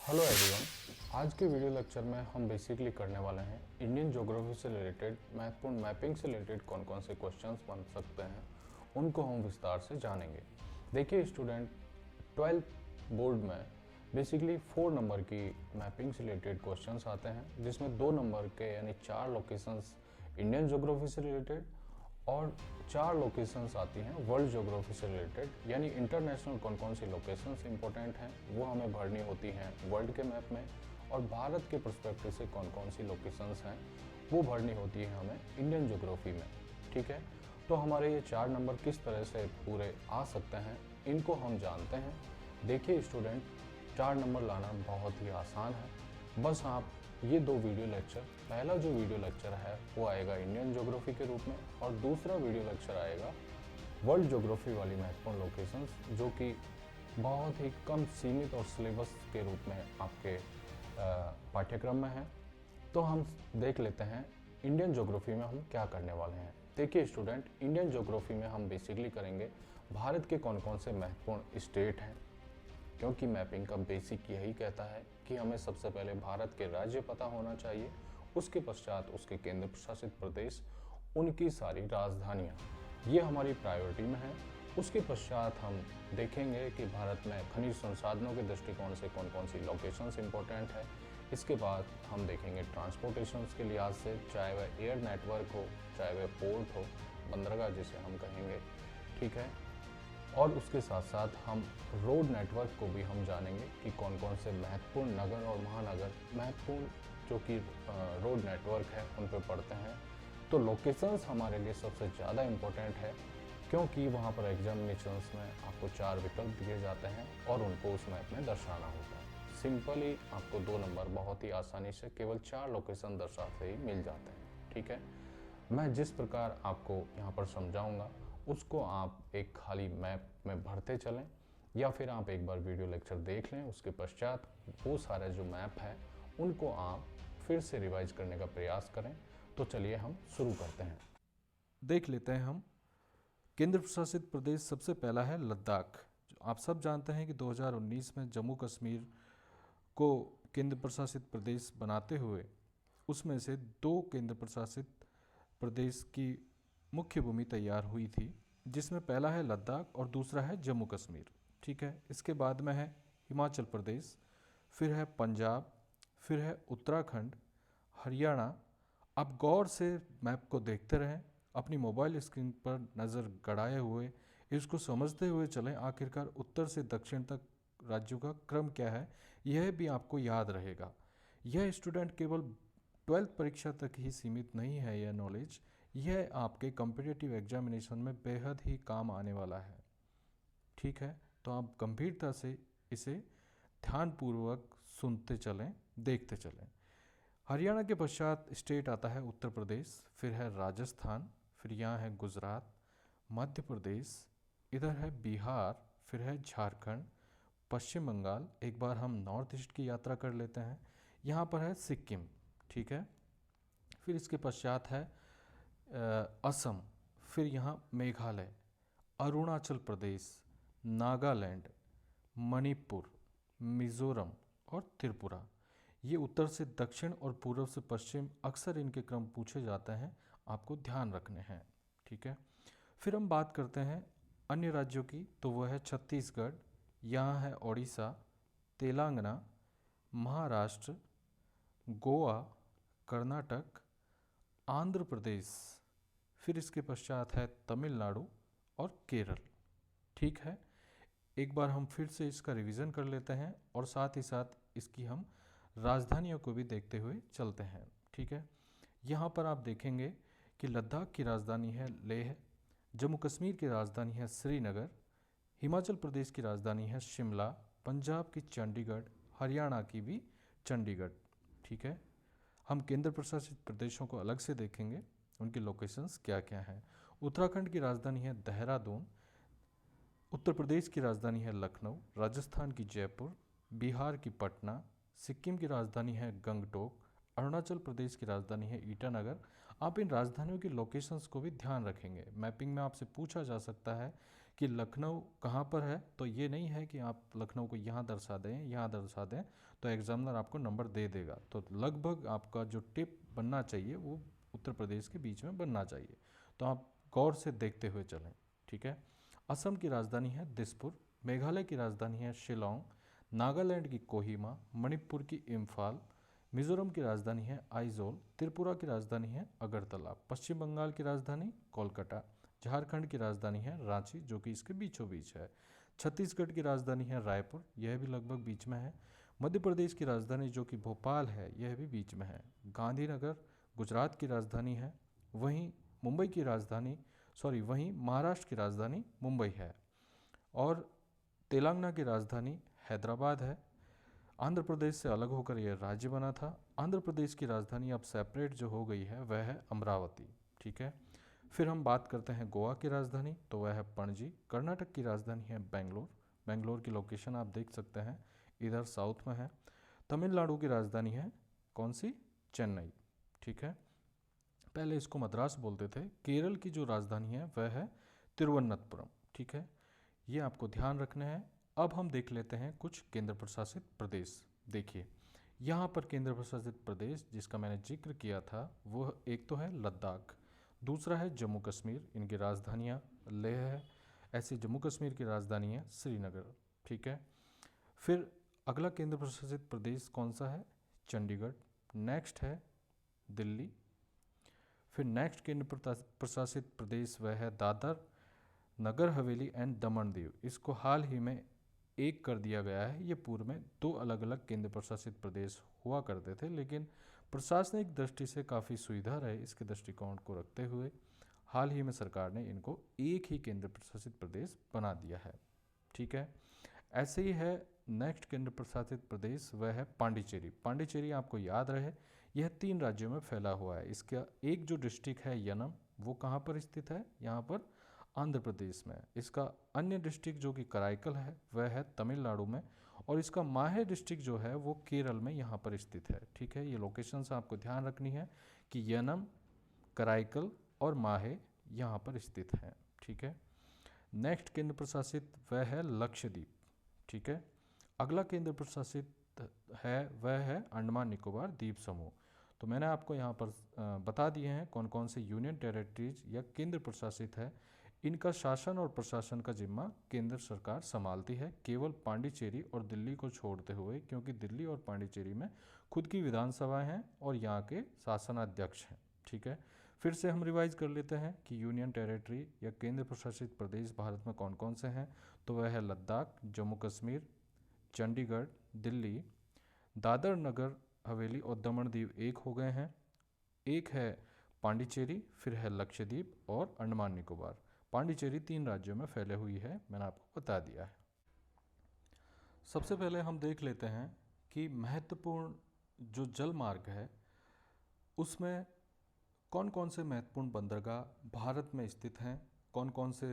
Hello everyone. आज के video lecture में हम बेसिकली करने वाले हैं इंडियन ज्योग्राफी से रिलेटेड महत्वपूर्ण मैपिंग से रिलेटेड कौन कौन से क्वेश्चंस बन सकते हैं उनको हम विस्तार से जानेंगे। देखिए स्टूडेंट, 12th बोर्ड में बेसिकली 4 नंबर की मैपिंग से रिलेटेड क्वेश्चंस आते हैं, जिसमें 2 नंबर के यानी 4 लोकेशंस इंडियन ज्योग्राफी से रिलेटेड और 4 लोकेशंस आती हैं वर्ल्ड ज्योग्राफी से रिलेटेड, यानी इंटरनेशनल कौन कौन सी लोकेशंस इंपॉर्टेंट हैं वो हमें भरनी होती हैं वर्ल्ड के मैप में, और भारत के पर्सपेक्टिव से कौन कौन सी लोकेशंस हैं वो भरनी होती है हमें इंडियन ज्योग्राफी में। ठीक है, तो हमारे ये 4 नंबर किस तरह से पूरे आ सकते हैं इनको हम जानते हैं। देखिए स्टूडेंट, 4 नंबर लाना बहुत ही आसान है। बस आप ये 2 वीडियो लेक्चर, पहला जो वीडियो लेक्चर है वो आएगा इंडियन ज्योग्राफी के रूप में और दूसरा वीडियो लेक्चर आएगा वर्ल्ड ज्योग्राफी वाली महत्वपूर्ण लोकेशंस, जो कि बहुत ही कम सीमित और सिलेबस के रूप में आपके पाठ्यक्रम में है। तो हम देख लेते हैं इंडियन ज्योग्राफी में हम क्या करने वाले हैं। देखिए स्टूडेंट, इंडियन ज्योग्राफी में हम बेसिकली करेंगे भारत के कौन कौन से महत्वपूर्ण स्टेट हैं, क्योंकि मैपिंग का बेसिक यही कहता है कि हमें सबसे पहले भारत के राज्य पता होना चाहिए, उसके पश्चात उसके केंद्र प्रशासित प्रदेश, उनकी सारी राजधानियाँ, ये हमारी प्रायोरिटी में है। उसके पश्चात हम देखेंगे कि भारत में खनिज संसाधनों के दृष्टिकोण से कौन कौन सी लोकेशंस इंपॉर्टेंट है। इसके बाद हम देखेंगे ट्रांसपोर्टेशन के लिहाज से, चाहे वह एयर नेटवर्क हो, चाहे वह पोर्ट हो, बंदरगाह जिसे हम कहेंगे। ठीक है, और उसके साथ साथ हम रोड नेटवर्क को भी हम जानेंगे कि कौन कौन से महत्वपूर्ण नगर और महानगर महत्वपूर्ण जो कि रोड नेटवर्क है उन पर पड़ते हैं। तो लोकेशंस हमारे लिए सबसे ज़्यादा इम्पोर्टेंट है, क्योंकि वहाँ पर एग्जामिनेशंस में आपको 4 विकल्प दिए जाते हैं और उनको उस मैप में दर्शाना होता है। सिंपली आपको 2 नंबर बहुत ही आसानी से केवल 4 लोकेशन दर्शाते ही मिल जाते हैं। ठीक है, मैं जिस प्रकार आपको यहाँ पर समझाऊंगा उसको आप एक खाली मैप में भरते चलें, या फिर आप एक बार वीडियो लेक्चर देख लें, उसके पश्चात वो सारे जो मैप है उनको आप फिर से रिवाइज करने का प्रयास करें। तो चलिए हम शुरू करते हैं। देख लेते हैं हम। केंद्र प्रशासित प्रदेश सबसे पहला है लद्दाख। जो आप सब जानते हैं कि 2019 में जम्मू कश्मीर को केंद्र प्रशासित प्रदेश बनाते हुए उसमें से 2 केंद्र प्रशासित प्रदेश की मुख्य भूमि तैयार हुई थी, जिसमें पहला है लद्दाख और दूसरा है जम्मू कश्मीर। ठीक है, इसके बाद में है हिमाचल प्रदेश, फिर है पंजाब, फिर है उत्तराखंड, हरियाणा। आप गौर से मैप को देखते रहें, अपनी मोबाइल स्क्रीन पर नज़र गड़ाए हुए इसको समझते हुए चलें, आखिरकार उत्तर से दक्षिण तक राज्यों का क्रम क्या है यह भी आपको याद रहेगा। यह स्टूडेंट केवल 12th परीक्षा तक ही सीमित नहीं है, यह नॉलेज यह आपके कॉम्पिटिटिव एग्जामिनेशन में बेहद ही काम आने वाला है। ठीक है, तो आप गंभीरता से इसे ध्यानपूर्वक सुनते चलें, देखते चलें। हरियाणा के पश्चात स्टेट आता है उत्तर प्रदेश, फिर है राजस्थान, फिर यहाँ है गुजरात, मध्य प्रदेश, इधर है बिहार, फिर है झारखंड, पश्चिम बंगाल। एक बार हम नॉर्थ ईस्ट की यात्रा कर लेते हैं, यहाँ पर है सिक्किम। ठीक है, फिर इसके पश्चात है असम, फिर यहाँ मेघालय, अरुणाचल प्रदेश, नागालैंड, मणिपुर, मिज़ोरम और त्रिपुरा। ये उत्तर से दक्षिण और पूर्व से पश्चिम अक्सर इनके क्रम पूछे जाते हैं, आपको ध्यान रखने हैं। ठीक है, फिर हम बात करते हैं अन्य राज्यों की, तो वह है छत्तीसगढ़, यहाँ है ओडिशा, तेलंगाना, महाराष्ट्र, गोवा, कर्नाटक, आंध्र प्रदेश, फिर इसके पश्चात है तमिलनाडु और केरल। ठीक है, एक बार हम फिर से इसका रिवीजन कर लेते हैं और साथ ही साथ इसकी हम राजधानियों को भी देखते हुए चलते हैं। ठीक है, यहाँ पर आप देखेंगे कि लद्दाख की राजधानी है लेह, जम्मू कश्मीर की राजधानी है श्रीनगर, हिमाचल प्रदेश की राजधानी है शिमला, पंजाब की चंडीगढ़, हरियाणा की भी चंडीगढ़। ठीक है, हम केंद्र प्रशासित प्रदेशों को अलग से देखेंगे, उनकी लोकेशंस क्या क्या हैं। उत्तराखंड की राजधानी है देहरादून, उत्तर प्रदेश की राजधानी है लखनऊ, राजस्थान की जयपुर, बिहार की पटना, सिक्किम की राजधानी है गंगटोक, अरुणाचल प्रदेश की राजधानी है ईटानगर। आप इन राजधानियों की लोकेशंस को भी ध्यान रखेंगे। मैपिंग में आपसे पूछा जा सकता है कि लखनऊ कहाँ पर है, तो ये नहीं है कि आप लखनऊ को यहाँ दर्शा दें, यहाँ दर्शा दें तो एग्जामिनर आपको नंबर दे देगा। तो लगभग आपका जो टिप बनना चाहिए वो उत्तर प्रदेश के बीच में बनना चाहिए, तो आप गौर से देखते हुए चलें, ठीक है। असम की राजधानी है दिसपुर, मेघालय की राजधानी है शिलोंग, नागालैंड की कोहिमा, मणिपुर की इम्फाल, मिजोरम की राजधानी है आइजोल, त्रिपुरा की राजधानी है अगरतला, पश्चिम बंगाल की राजधानी कोलकाता, झारखंड की राजधानी है रांची जो कि इसके बीचों बीच है, छत्तीसगढ़ की राजधानी है रायपुर, यह भी लगभग बीच में है, मध्य प्रदेश की राजधानी जो कि भोपाल है यह भी बीच में है, गांधीनगर गुजरात की राजधानी है, वहीं मुंबई की राजधानी वहीं महाराष्ट्र की राजधानी मुंबई है, और तेलंगाना की राजधानी हैदराबाद है। आंध्र प्रदेश से अलग होकर यह राज्य बना था। आंध्र प्रदेश की राजधानी अब सेपरेट जो हो गई है वह है अमरावती, ठीक है। फिर हम बात करते हैं गोवा की राजधानी, तो वह है पणजी। कर्नाटक की राजधानी है बेंगलोर, बेंगलोर की लोकेशन आप देख सकते हैं इधर साउथ में है। तमिलनाडु की राजधानी है कौन सी, चेन्नई, ठीक है, पहले इसको मद्रास बोलते थे। केरल की जो राजधानी है वह है तिरुवनंतपुरम, ठीक है, ये आपको ध्यान रखना है। अब हम देख लेते हैं कुछ केंद्र प्रशासित प्रदेश। देखिए यहाँ पर केंद्र प्रशासित प्रदेश जिसका मैंने जिक्र किया था वह एक तो है लद्दाख, दूसरा है जम्मू कश्मीर, इनकी राजधानियाँ लेह है, ऐसे जम्मू कश्मीर की राजधानी है श्रीनगर, ठीक है। फिर अगला केंद्र प्रशासित प्रदेश कौन सा है, चंडीगढ़। नेक्स्ट है दिल्ली। फिर नेक्स्ट केंद्र प्रशासित प्रदेश वह है दादर नगर हवेली एंड दमन दीव, इसको हाल ही में एक कर दिया गया है। ये पूर्व में दो अलग अलग केंद्र प्रशासित प्रदेश हुआ करते थे, लेकिन प्रशासनिक दृष्टि से काफ़ी सुविधा रहे इसके दृष्टिकोण को रखते हुए हाल ही में सरकार ने इनको एक ही केंद्र प्रशासित प्रदेश बना दिया है, ठीक है। ऐसे ही है नेक्स्ट केंद्र प्रशासित प्रदेश वह है पांडिचेरी। पांडिचेरी आपको याद रहे यह 3 राज्यों में फैला हुआ है। इसका एक जो डिस्ट्रिक्ट है यनम, वो कहाँ पर स्थित है, यहाँ पर आंध्र प्रदेश में। इसका अन्य डिस्ट्रिक्ट जो कि कराईकल है वह है तमिलनाडु में, और इसका माहे डिस्ट्रिक्ट जो है वो केरल में यहाँ पर स्थित है, ठीक है। ये लोकेशंस आपको ध्यान रखनी है कि यनम, कराईकल और माहे यहाँ पर स्थित हैं, ठीक है। नेक्स्ट केंद्र प्रशासित वह है लक्षद्वीप, ठीक है। अगला केंद्र प्रशासित है वह है अंडमान निकोबार द्वीप समूह। तो मैंने आपको यहाँ पर बता दिए हैं कौन कौन से यूनियन टेरिटरीज या केंद्र प्रशासित है। इनका शासन और प्रशासन का जिम्मा केंद्र सरकार संभालती है, केवल पांडिचेरी और दिल्ली को छोड़ते हुए, क्योंकि दिल्ली और पांडिचेरी में खुद की विधानसभाएं हैं और यहाँ के शासनाध्यक्ष हैं, ठीक है। फिर से हम रिवाइज कर लेते हैं कि यूनियन टेरिटरी या केंद्र प्रशासित प्रदेश भारत में कौन कौन से हैं। तो वह है लद्दाख, जम्मू कश्मीर, चंडीगढ़, दिल्ली, दादर नगर हवेली और दमन दीव एक हो गए हैं, एक है पांडिचेरी, फिर है लक्षद्वीप और अंडमान निकोबार। पांडिचेरी 3 राज्यों में फैले हुई है, मैंने आपको बता दिया है। सबसे पहले हम देख लेते हैं कि महत्वपूर्ण जो जल मार्ग है उसमें कौन कौन से महत्वपूर्ण बंदरगाह भारत में स्थित हैं, कौन कौन से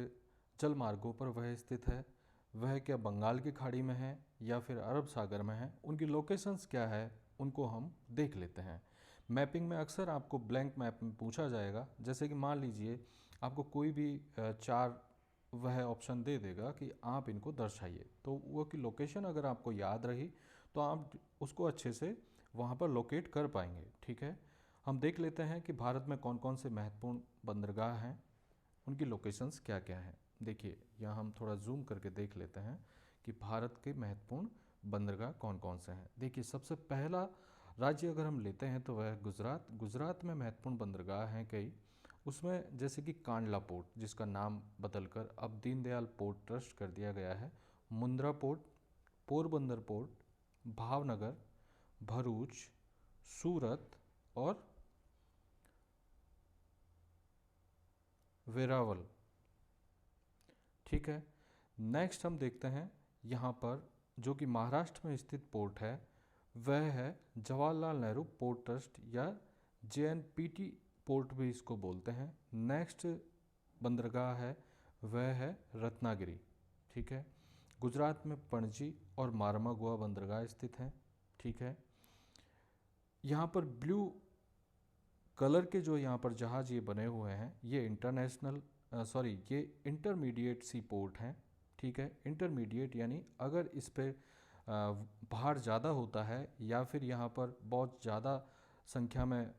जल मार्गों पर वह स्थित है, वह क्या बंगाल की खाड़ी में है या फिर अरब सागर में है, उनकी लोकेशंस क्या है, उनको हम देख लेते हैं। मैपिंग में अक्सर आपको ब्लैंक मैप में पूछा जाएगा, जैसे कि मान लीजिए आपको कोई भी 4 वह ऑप्शन दे देगा कि आप इनको दर्शाइए, तो वो की लोकेशन अगर आपको याद रही तो आप उसको अच्छे से वहाँ पर लोकेट कर पाएंगे, ठीक है। हम देख लेते हैं कि भारत में कौन कौन से महत्वपूर्ण बंदरगाह हैं, उनकी लोकेशंस क्या क्या हैं। देखिए यहाँ हम थोड़ा जूम करके देख लेते हैं कि भारत के महत्वपूर्ण बंदरगाह कौन कौन से हैं। देखिए सबसे पहला राज्य अगर हम लेते हैं तो वह गुजरात। गुजरात में महत्वपूर्ण बंदरगाह हैं कई, उसमें जैसे कि कांडला पोर्ट जिसका नाम बदलकर अब दीनदयाल पोर्ट ट्रस्ट कर दिया गया है, मुंद्रा पोर्ट, पोरबंदर पोर्ट, भावनगर, भरूच, सूरत और वेरावल, ठीक है। नेक्स्ट हम देखते हैं यहाँ पर जो कि महाराष्ट्र में स्थित पोर्ट है वह है जवाहरलाल नेहरू पोर्ट ट्रस्ट या JNPT पोर्ट भी इसको बोलते हैं। नेक्स्ट बंदरगाह है वह है रत्नागिरी, ठीक है। गुजरात में पणजी और मारमागुआ बंदरगाह स्थित हैं, ठीक है। यहाँ पर ब्लू कलर के जो यहाँ पर जहाज़ ये बने हुए हैं ये इंटरनेशनल ये इंटरमीडिएट सी पोर्ट हैं, ठीक है। इंटरमीडिएट यानी अगर इस पे भार ज़्यादा होता है या फिर यहाँ पर बहुत ज़्यादा संख्या में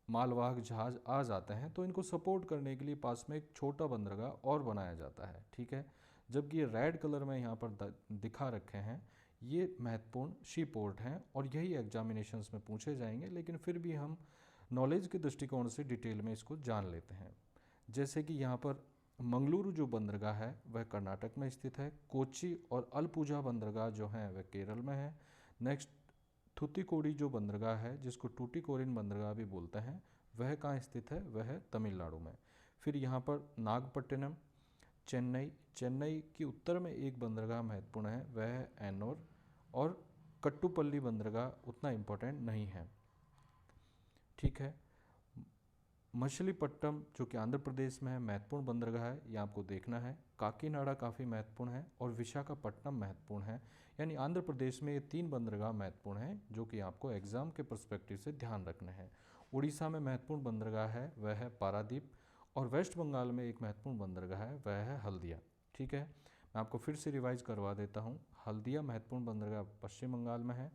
मालवाहक जहाज़ आ जाते हैं तो इनको सपोर्ट करने के लिए पास में एक छोटा बंदरगाह और बनाया जाता है, ठीक है। जबकि ये रेड कलर में यहाँ पर दिखा रखे हैं, ये महत्वपूर्ण शी पोर्ट हैं और यही एग्जामिनेशंस में पूछे जाएंगे, लेकिन फिर भी हम नॉलेज के दृष्टिकोण से डिटेल में इसको जान लेते हैं। जैसे कि यहाँ पर मंगलुरु जो बंदरगाह है वह कर्नाटक में स्थित है। कोच्चि और अलपुझा बंदरगाह जो हैं वह केरल में है। नेक्स्ट थुत्तुकुडी जो बंदरगाह है, जिसको टूटिकोरिन बंदरगाह भी बोलते हैं, वह कहाँ स्थित है, वह है तमिलनाडु में। फिर यहाँ पर नागपट्टिनम, चेन्नई, चेन्नई के उत्तर में एक बंदरगाह महत्वपूर्ण है, वह है एन्नोर। और कट्टुपल्ली बंदरगाह उतना इम्पोर्टेंट नहीं है, ठीक है। मछलीपट्टनम जो कि आंध्र प्रदेश में है, महत्वपूर्ण बंदरगाह है, ये आपको देखना है। काकीनाडा काफ़ी महत्वपूर्ण है और विशाखापट्टनम महत्वपूर्ण है। यानी आंध्र प्रदेश में ये 3 बंदरगाह महत्वपूर्ण हैं जो कि आपको एग्जाम के पर्सपेक्टिव से ध्यान रखने हैं। उड़ीसा में महत्वपूर्ण बंदरगाह है वह है पारादीप, और वेस्ट बंगाल में एक महत्वपूर्ण बंदरगाह है वह है हल्दिया, ठीक है। मैं आपको फिर से रिवाइज करवा देता हूँ। हल्दिया महत्वपूर्ण बंदरगाह पश्चिम बंगाल में है,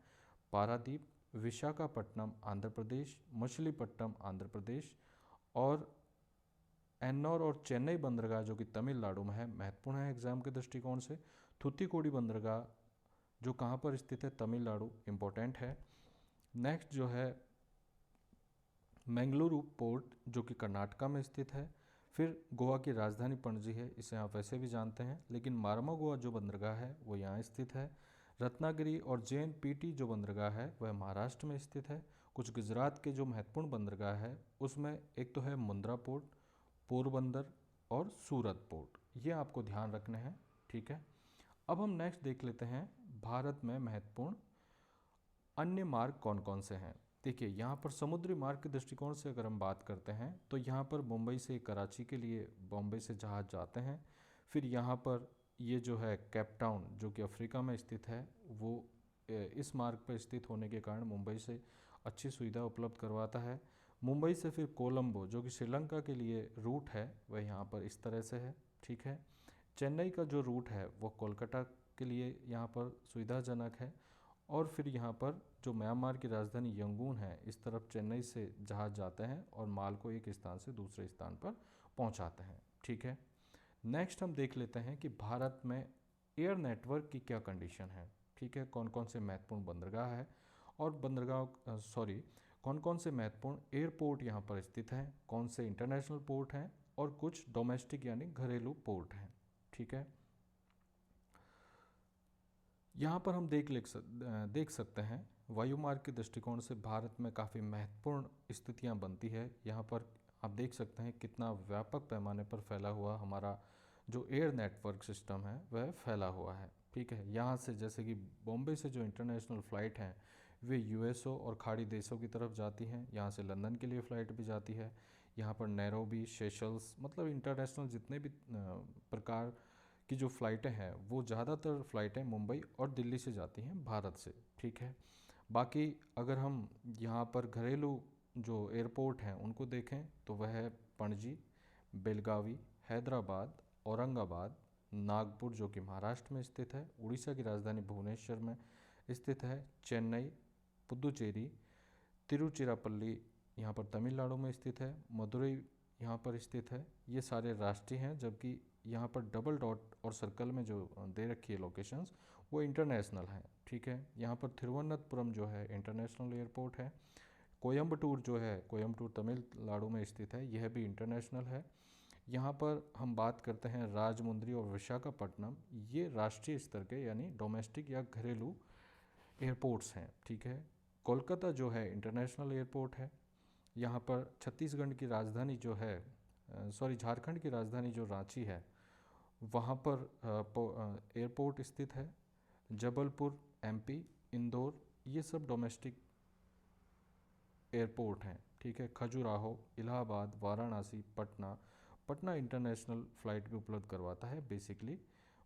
पारादीप, विशाखापट्टनम आंध्र प्रदेश, मछलीपट्टनम आंध्र प्रदेश, और एन्नौर और चेन्नई बंदरगाह जो कि तमिलनाडु में है, महत्वपूर्ण है एग्जाम के दृष्टिकोण से। थुत्तुकुडी बंदरगाह जो कहाँ पर स्थित है, तमिलनाडु, इम्पोर्टेंट है। नेक्स्ट जो है मंगलुरु पोर्ट जो कि कर्नाटका में स्थित है। फिर गोवा की राजधानी पणजी है, इसे आप वैसे भी जानते हैं, लेकिन मार्मागोआ जो बंदरगाह है वो यहाँ स्थित है। रत्नागिरी और JNPT जो बंदरगाह है वह महाराष्ट्र में स्थित है। कुछ गुजरात के जो महत्वपूर्ण बंदरगाह है उसमें एक तो है मुंद्रा पोर्ट, पोरबंदर और सूरत पोर्ट, ये आपको ध्यान रखने हैं, ठीक है। अब हम नेक्स्ट देख लेते हैं भारत में महत्वपूर्ण अन्य मार्ग कौन कौन से हैं। देखिए यहाँ पर समुद्री मार्ग के दृष्टिकोण से अगर हम बात करते हैं तो यहाँ पर मुंबई से कराची के लिए बॉम्बे से जहाज़ जाते हैं। फिर यहाँ पर ये जो है केप टाउन जो कि अफ्रीका में स्थित है, वो इस मार्ग पर स्थित होने के कारण मुंबई से अच्छी सुविधा उपलब्ध करवाता है। मुंबई से फिर कोलंबो जो कि श्रीलंका के लिए रूट है वह यहाँ पर इस तरह से है, ठीक है। चेन्नई का जो रूट है वो कोलकाता के लिए यहाँ पर सुविधाजनक है। और फिर यहाँ पर जो म्यांमार की राजधानी यंगून है, इस तरफ चेन्नई से जहाज़ जाते हैं और माल को एक स्थान से दूसरे स्थान पर पहुँचाते हैं, ठीक है। नेक्स्ट हम देख लेते हैं कि भारत में एयर नेटवर्क की क्या कंडीशन है, ठीक है। कौन कौन से महत्वपूर्ण बंदरगाह है और कौन कौन से महत्वपूर्ण एयरपोर्ट यहाँ पर स्थित हैं, कौन से इंटरनेशनल पोर्ट हैं और कुछ डोमेस्टिक यानी घरेलू पोर्ट हैं, ठीक है। यहाँ पर हम देख सकते हैं वायुमार्ग के दृष्टिकोण से भारत में काफ़ी महत्वपूर्ण स्थितियाँ बनती है। यहाँ पर आप देख सकते हैं कितना व्यापक पैमाने पर फैला हुआ हमारा जो एयर नेटवर्क सिस्टम है वह फैला हुआ है, ठीक है। यहाँ से जैसे कि बॉम्बे से जो इंटरनेशनल फ़्लाइट हैं वे यूएसओ और खाड़ी देशों की तरफ जाती हैं। यहाँ से लंदन के लिए फ़्लाइट भी जाती है। यहाँ पर नैरोबी, सेशल्स, मतलब इंटरनेशनल जितने भी प्रकार की जो फ़्लाइटें हैं वो ज़्यादातर फ़्लाइटें मुंबई और दिल्ली से जाती हैं भारत से, ठीक है। बाकी अगर हम यहाँ पर घरेलू जो एयरपोर्ट हैं उनको देखें तो वह है पणजी, बेलगावी, हैदराबाद, औरंगाबाद, नागपुर जो कि महाराष्ट्र में स्थित है, उड़ीसा की राजधानी भुवनेश्वर में स्थित है, चेन्नई, पुदुचेरी, तिरुचिरापल्ली यहाँ पर तमिलनाडु में स्थित है, मदुरई यहाँ पर स्थित है। ये सारे राष्ट्रीय हैं, जबकि यहाँ पर डबल डॉट और सर्कल में जो दे रखी है लोकेशंस वो इंटरनेशनल हैं, ठीक है। यहाँ पर थिरुवनंतपुरम जो है इंटरनेशनल एयरपोर्ट है। कोयम्बटूर जो है, कोयम्बटूर तमिलनाडु में स्थित है, यह भी इंटरनेशनल है। यहाँ पर हम बात करते हैं राजमुंद्री और विशाखापट्टनम, ये राष्ट्रीय स्तर के यानी डोमेस्टिक या घरेलू एयरपोर्ट्स हैं, ठीक है। कोलकाता जो है इंटरनेशनल एयरपोर्ट है। यहाँ पर छत्तीसगढ़ की राजधानी जो है झारखंड की राजधानी जो रांची है वहाँ पर एयरपोर्ट स्थित है। जबलपुर, MP, इंदौर, ये सब डोमेस्टिक एयरपोर्ट हैं, ठीक है। खजुराहो, इलाहाबाद, वाराणसी, पटना इंटरनेशनल फ़्लाइट भी उपलब्ध करवाता है बेसिकली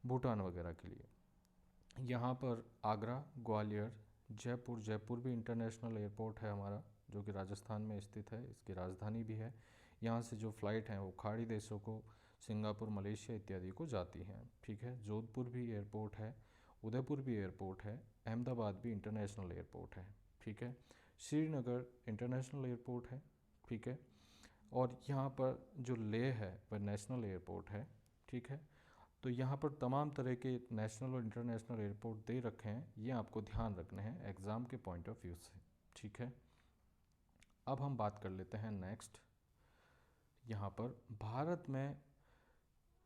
भूटान वगैरह के लिए। यहाँ पर आगरा, ग्वालियर, जयपुर भी इंटरनेशनल एयरपोर्ट है हमारा जो कि राजस्थान में स्थित है, इसकी राजधानी भी है। यहाँ से जो फ़्लाइट हैं वो खाड़ी देशों को सिंगापुर, मलेशिया इत्यादि को जाती हैं। ठीक है, जोधपुर भी एयरपोर्ट है, उदयपुर भी एयरपोर्ट है, अहमदाबाद भी इंटरनेशनल एयरपोर्ट है। ठीक है, श्रीनगर इंटरनेशनल एयरपोर्ट है। ठीक है, और यहाँ पर जो लेह है वह नेशनल एयरपोर्ट है। ठीक है, तो यहाँ पर तमाम तरह के नेशनल और इंटरनेशनल एयरपोर्ट दे रखे हैं, ये आपको ध्यान रखने हैं एग्ज़ाम के पॉइंट ऑफ व्यू से। ठीक है, अब हम बात कर लेते हैं नेक्स्ट। यहाँ पर भारत में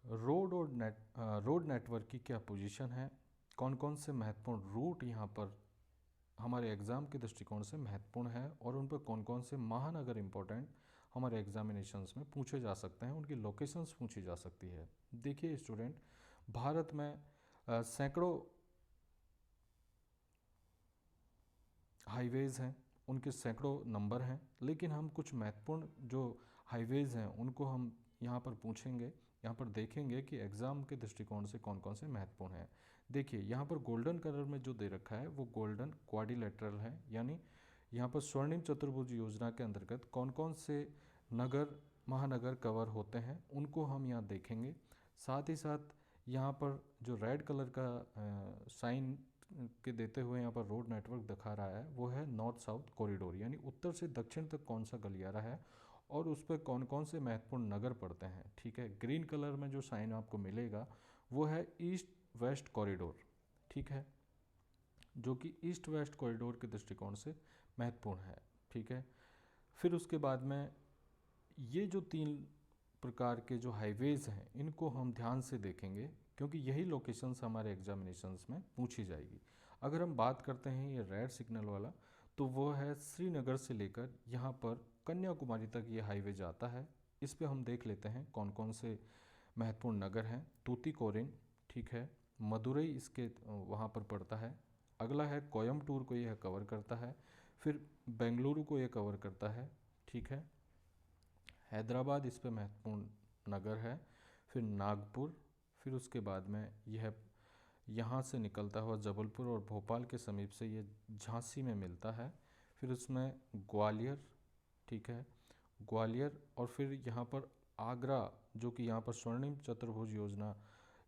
रोड नेटवर्क की क्या पोजीशन है, कौन कौन से महत्वपूर्ण रूट यहाँ पर हमारे एग्ज़ाम के दृष्टिकोण से महत्वपूर्ण है, और उन पर कौन कौन से महानगर इम्पोर्टेंट हमारे एग्जामिनेशंस में पूछे जा सकते हैं, उनकी लोकेशंस पूछी जा सकती है। देखिए स्टूडेंट, भारत में सैकड़ों हाईवेज़ हैं, उनके सैकड़ों नंबर हैं, लेकिन हम कुछ महत्वपूर्ण जो हाईवेज़ हैं उनको हम यहाँ पर पूछेंगे, यहाँ पर देखेंगे कि एग्ज़ाम के दृष्टिकोण से कौन कौन से महत्वपूर्ण हैं। देखिए यहाँ पर गोल्डन कलर में जो दे रखा है वो गोल्डन क्वाड्रिलेटरल है, यानी यहाँ पर स्वर्णिम चतुर्भुज योजना के अंतर्गत कौन कौन से नगर महानगर कवर होते हैं उनको हम यहाँ देखेंगे। साथ ही साथ यहाँ पर जो रेड कलर का साइन के देते हुए यहाँ पर रोड नेटवर्क दिखा रहा है वो है नॉर्थ साउथ कॉरिडोर, यानी उत्तर से दक्षिण तक कौन सा गलियारा है और उस पर कौन कौन से महत्वपूर्ण नगर पड़ते हैं। ठीक है, ग्रीन कलर में जो साइन आपको मिलेगा वो है ईस्ट वेस्ट कॉरिडोर। ठीक है, जो कि ईस्ट वेस्ट कॉरिडोर के दृष्टिकोण से महत्वपूर्ण है। ठीक है, फिर उसके बाद में ये जो 3 प्रकार के जो हाईवेज़ हैं इनको हम ध्यान से देखेंगे, क्योंकि यही लोकेशंस हमारे एग्जामिनेशंस में पूछी जाएगी। अगर हम बात करते हैं ये रेड सिग्नल वाला, तो वो है श्रीनगर से लेकर यहाँ पर कन्याकुमारी तक ये हाईवे जाता है। इस पे हम देख लेते हैं कौन कौन से महत्वपूर्ण नगर हैं। तूतीकोरिन, ठीक है, मदुरई इसके वहाँ पर पड़ता है। अगला है कोयम्बटूर को यह कवर करता है, फिर बेंगलुरु को यह कवर करता है। ठीक है, हैदराबाद इस पे महत्वपूर्ण नगर है, फिर नागपुर, फिर उसके बाद में यह यहाँ से निकलता हुआ जबलपुर और भोपाल के समीप से ये झांसी में मिलता है, फिर उसमें ग्वालियर। ठीक है, ग्वालियर, और फिर यहाँ पर आगरा, जो कि यहाँ पर स्वर्णिम चतुर्भुज योजना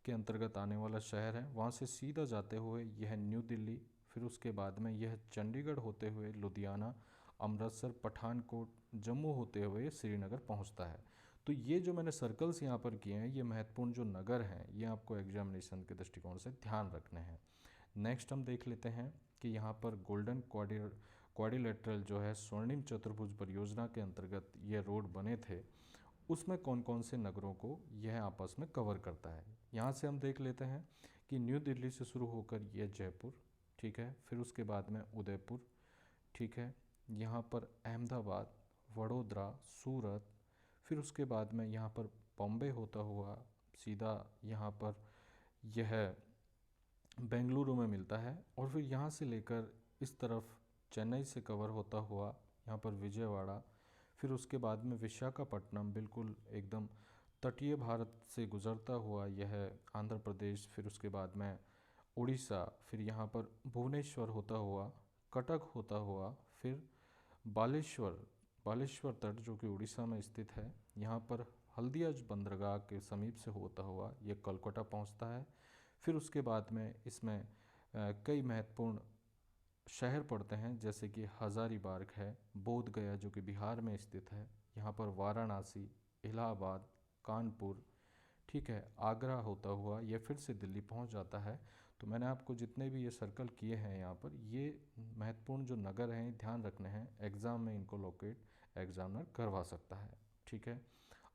के अंतर्गत आने वाला शहर है, वहाँ से सीधा जाते हुए यह न्यू दिल्ली, फिर उसके बाद में यह चंडीगढ़ होते हुए लुधियाना, अमृतसर, पठानकोट, जम्मू होते हुए श्रीनगर पहुँचता है। तो ये जो मैंने सर्कल्स यहाँ पर किए हैं ये महत्वपूर्ण जो नगर हैं ये आपको एग्जामिनेशन के दृष्टिकोण से ध्यान रखने हैं। नेक्स्ट हम देख लेते हैं कि यहाँ पर गोल्डन क्वाड्रिलेटरल जो है स्वर्णिम चतुर्भुज परियोजना के अंतर्गत ये रोड बने थे, उसमें कौन कौन से नगरों को यह आपस में कवर करता है। यहाँ से हम देख लेते हैं कि न्यू दिल्ली से शुरू होकर यह जयपुर, ठीक है, फिर उसके बाद में उदयपुर, ठीक है, यहाँ पर अहमदाबाद, वडोदरा, सूरत, फिर उसके बाद में यहाँ पर बॉम्बे होता हुआ सीधा यहाँ पर यह बेंगलुरु में मिलता है, और फिर यहाँ से लेकर इस तरफ चेन्नई से कवर होता हुआ यहाँ पर विजयवाड़ा, फिर उसके बाद में विशाखापट्टनम बिल्कुल एकदम तटीय भारत से गुजरता हुआ यह आंध्र प्रदेश, फिर उसके बाद में उड़ीसा, फिर यहाँ पर भुवनेश्वर होता हुआ कटक होता हुआ फिर बालेश्वर तट जो कि उड़ीसा में स्थित है, यहाँ पर हल्दिया बंदरगाह के समीप से होता हुआ ये कोलकाता पहुँचता है। फिर उसके बाद में इसमें कई महत्वपूर्ण शहर पड़ते हैं, जैसे कि हज़ारीबाग है, बोध गया जो कि बिहार में स्थित है, यहाँ पर वाराणसी, इलाहाबाद, कानपुर, ठीक है, आगरा होता हुआ ये फिर से दिल्ली पहुँच जाता है। तो मैंने आपको जितने भी ये सर्कल किए हैं यहाँ पर, ये महत्वपूर्ण जो नगर हैं ध्यान रखने हैं, एग्ज़ाम में इनको लोकेट एग्जामिनर करवा सकता है। ठीक है,